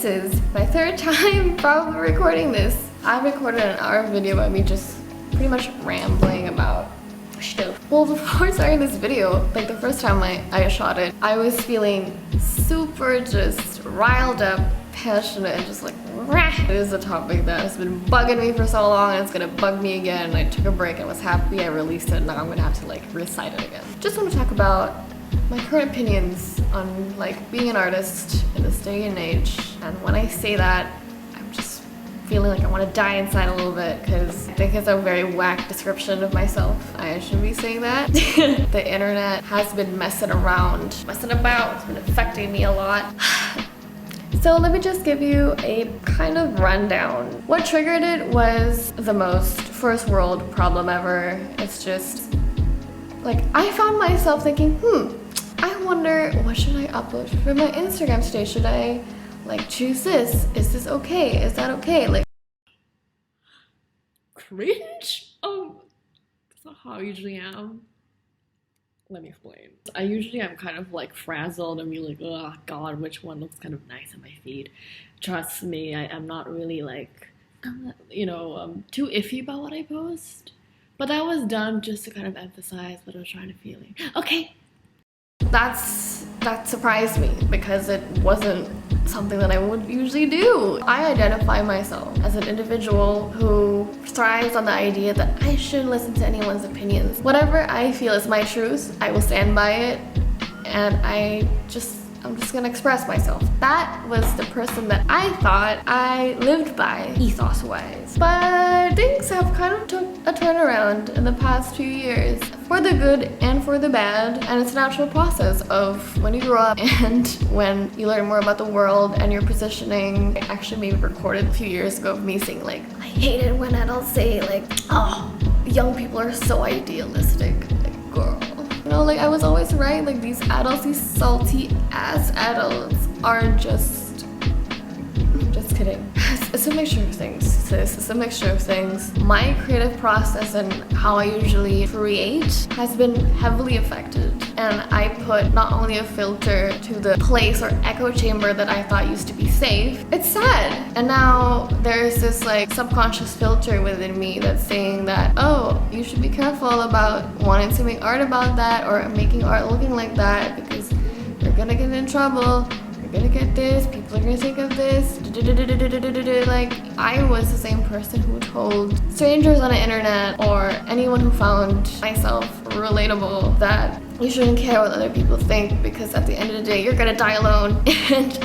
This is my third time probably recording this. I recorded an hour video by me just pretty much rambling about stuff. Well, before starting this video, like the first time I shot it, I was feeling super just riled up, passionate, and just like rah. It is a topic that has been bugging me for so long and it's gonna bug me again. I took a break and was happy I released it. Now I'm gonna have to like recite it again. Just want to talk about my current opinions on like being an artist in this day and age. And when I say that, I'm just feeling like I want to die inside a little bit because I think it's a very whack description of myself. I shouldn't be saying that. The internet has been messing about. It's been affecting me a lot. So let me just give you a kind of rundown. What triggered it was the most first world problem ever. It's just like I found myself thinking, I wonder what should I upload for my Instagram today? Should I like choose this? Is this okay? Is that okay? Like cringe? Oh, that's not how I usually am. Let me explain. I usually am kind of like frazzled and be like, oh god, which one looks kind of nice on my feed? Trust me, I'm not really like, too iffy about what I post. But that was done just to kind of emphasize what I was trying to feel. Okay. That surprised me because it wasn't something that I would usually do. I identify myself as an individual who thrives on the idea that I shouldn't listen to anyone's opinions. Whatever I feel is my truth, I will stand by it, and I'm just gonna express myself. That was the person that I thought I lived by ethos-wise. But things have kind of took a turnaround in the past few years, for the good and for the bad, and it's a natural process of when you grow up and when you learn more about the world and your positioning. I actually maybe recorded a few years ago of me saying like, I hate it when adults say like, oh, young people are so idealistic. Like, girl. You know, like I was always right, like these adults, these salty ass adults are just kidding. It's a mixture of things, sis. It's a mixture of things. My creative process and how I usually create has been heavily affected. And I put not only a filter to the place or echo chamber that I thought used to be safe. It's sad. And now there's this like subconscious filter within me that's saying that, oh, you should be careful about wanting to make art about that or making art looking like that because you're gonna get in trouble. You're gonna get this, people are gonna think of this. Like, I was the same person who told strangers on the internet or anyone who found myself relatable that you shouldn't care what other people think because at the end of the day you're gonna die alone. And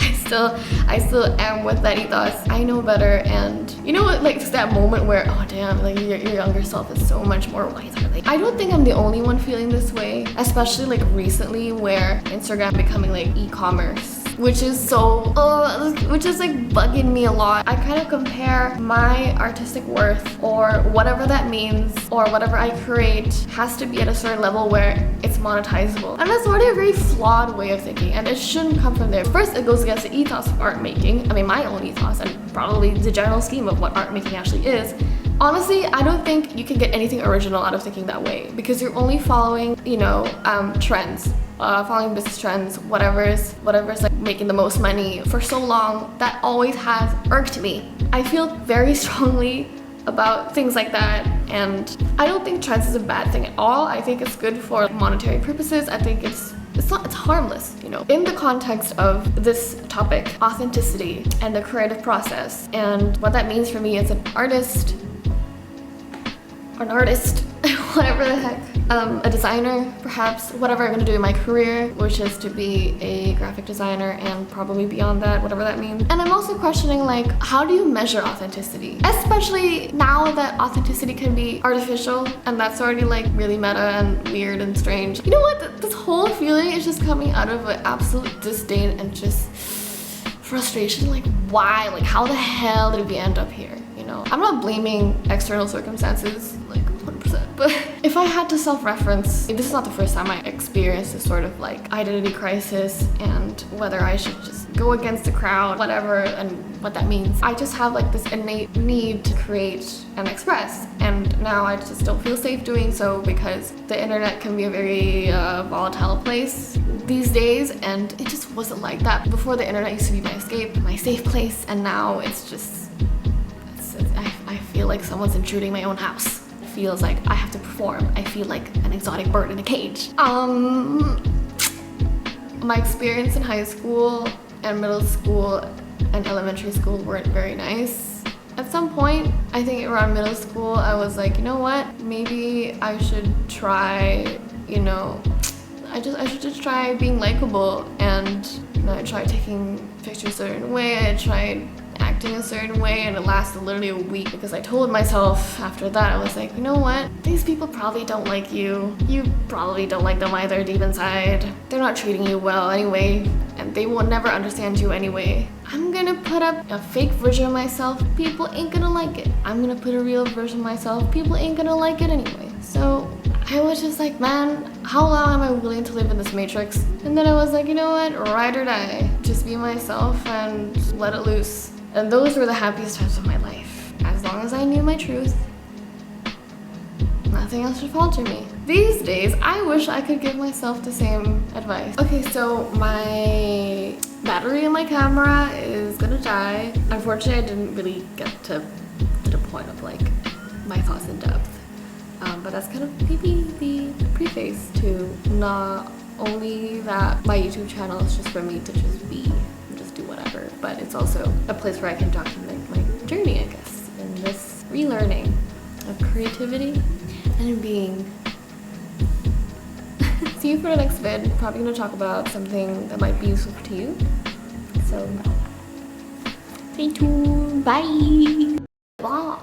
I still am with that ethos. I know better, and you know what, like it's that moment where, oh damn, like your younger self is so much more wiser. Like, I don't think I'm the only one feeling this way, especially like recently where Instagram becoming like e-commerce, which is like bugging me a lot. I kind of compare my artistic worth or whatever that means or whatever I create has to be at a certain level where it's monetizable. And that's already a very flawed way of thinking, and it shouldn't come from there. First, it goes against the ethos of art making. I mean, my own ethos and probably the general scheme of what art making actually is. Honestly, I don't think you can get anything original out of thinking that way because you're only following, trends. Following business trends, whatever's like making the most money for so long. That always has irked me. I feel very strongly about things like that, and I don't think trends is a bad thing at all. I think it's good for monetary purposes. I think it's harmless, In the context of this topic, authenticity and the creative process, and what that means for me as an artist, whatever the heck, a designer, perhaps, whatever I'm gonna do in my career, which is to be a graphic designer and probably beyond that, whatever that means. And I'm also questioning like, how do you measure authenticity? Especially now that authenticity can be artificial, and that's already like really meta and weird and strange. You know what? This whole feeling is just coming out of an absolute disdain and just frustration. Like, why? Like, how the hell did we end up here? I'm not blaming external circumstances, like 100%. But if I had to self-reference, this is not the first time I experienced this sort of like identity crisis and whether I should just go against the crowd, whatever, and what that means. I just have like this innate need to create and express, and now I just don't feel safe doing so because the internet can be a very volatile place these days, and it just wasn't like that. Before, the internet used to be my escape, my safe place, and now it's just, I feel like someone's intruding my own house. It feels like I have to perform. I feel like an exotic bird in a cage. My experience in high school and middle school and elementary school weren't very nice. At some point, I think around middle school, I was like, you know what? Maybe I should try, you know, I should just try being likable. And you know, I tried taking pictures a certain way, I tried acting a certain way, and it lasted literally a week because I told myself after that, I was like, you know what? These people probably don't like you. You probably don't like them either deep inside. They're not treating you well anyway, and they will never understand you anyway. I'm gonna put up a fake version of myself. People ain't gonna like it. I'm gonna put a real version of myself. People ain't gonna like it anyway. So I was just like, man, how long am I willing to live in this matrix? And then I was like, you know what? Ride or die. Just be myself and let it loose. And those were the happiest times of my life. As long as I knew my truth, nothing else should falter me. These days, I wish I could give myself the same advice. Okay, so my battery in my camera is gonna die. Unfortunately, I didn't really get to the point of like my thoughts in depth. But that's kind of maybe the preface to not only that my YouTube channel is just for me to just be, just do whatever, but it's also a place where I can document my journey, I guess, in this relearning of creativity and being. See you for the next vid. Probably gonna talk about something that might be useful to you. So stay tuned. Bye. Bye.